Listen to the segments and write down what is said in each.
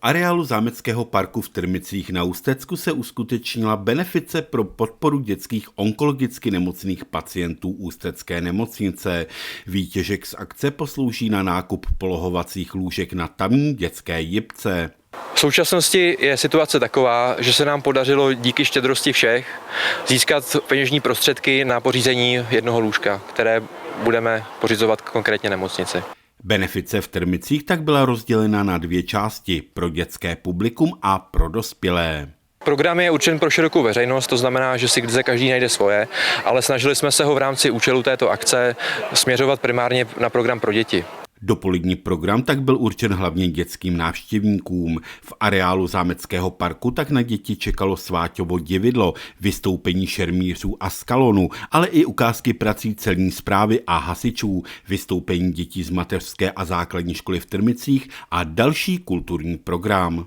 areálu Zámeckého parku v Trmicích na Ústecku se uskutečnila benefice pro podporu dětských onkologicky nemocných pacientů Ústecké nemocnice. Výtěžek z akce poslouží na nákup polohovacích lůžek na tamní dětské jipce. V současnosti je situace taková, že se nám podařilo díky štědrosti všech získat peněžní prostředky na pořízení jednoho lůžka, které budeme pořizovat konkrétně nemocnici. Benefice v Trmicích tak byla rozdělena na dvě části, pro dětské publikum a pro dospělé. Program je určen pro širokou veřejnost, to znamená, že si zde každý najde svoje, ale snažili jsme se ho v rámci účelu této akce směřovat primárně na program pro děti. Dopolední program tak byl určen hlavně dětským návštěvníkům. V areálu Zámeckého parku tak na děti čekalo Sváťovo dividlo, vystoupení šermířů a skalonu, ale i ukázky prací celní správy a hasičů, vystoupení dětí z mateřské a základní školy v Trmicích a další kulturní program.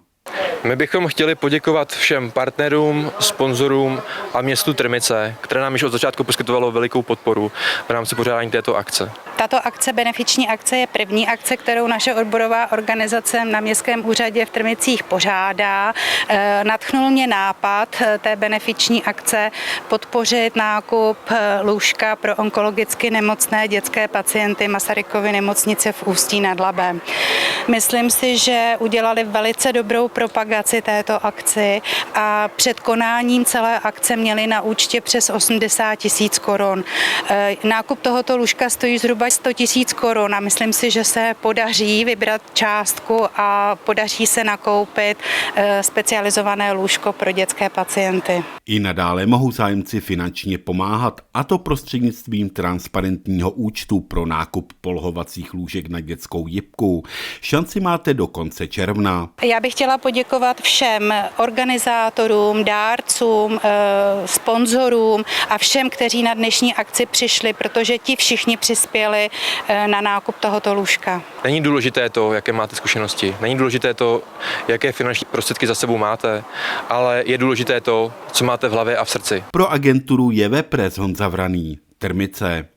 My bychom chtěli poděkovat všem partnerům, sponzorům a městu Trmice, které nám již od začátku poskytovalo velikou podporu v rámci pořádání této akce. Tato akce, benefiční akce, je první akce, kterou naše odborová organizace na Městském úřadě v Trmicích pořádá. Nadchnul mě nápad té benefiční akce podpořit nákup lůžka pro onkologicky nemocné dětské pacienty Masarykovy nemocnice v Ústí nad Labem. Myslím si, že udělali velice dobrou propagaci této akci a před konáním celé akce měli na účtě přes 80 000 korun. Nákup tohoto lůžka stojí zhruba 100 000 korun a myslím si, že se podaří vybrat částku a podaří se nakoupit specializované lůžko pro dětské pacienty. I nadále mohou zájemci finančně pomáhat, a to prostřednictvím transparentního účtu pro nákup polohovacích lůžek na dětskou jipku. Šanci máte do konce června. Já bych chtěla poděkovat všem organizátorům, dárcům, sponzorům a všem, kteří na dnešní akci přišli, protože ti všichni přispěli na nákup tohoto lůžka. Není důležité to, jaké máte zkušenosti, není důležité to, jaké finanční prostředky za sebou máte, ale je důležité to, co máte v hlavě a v srdci. Pro agenturu JV Press Honza Vraný, Trmice.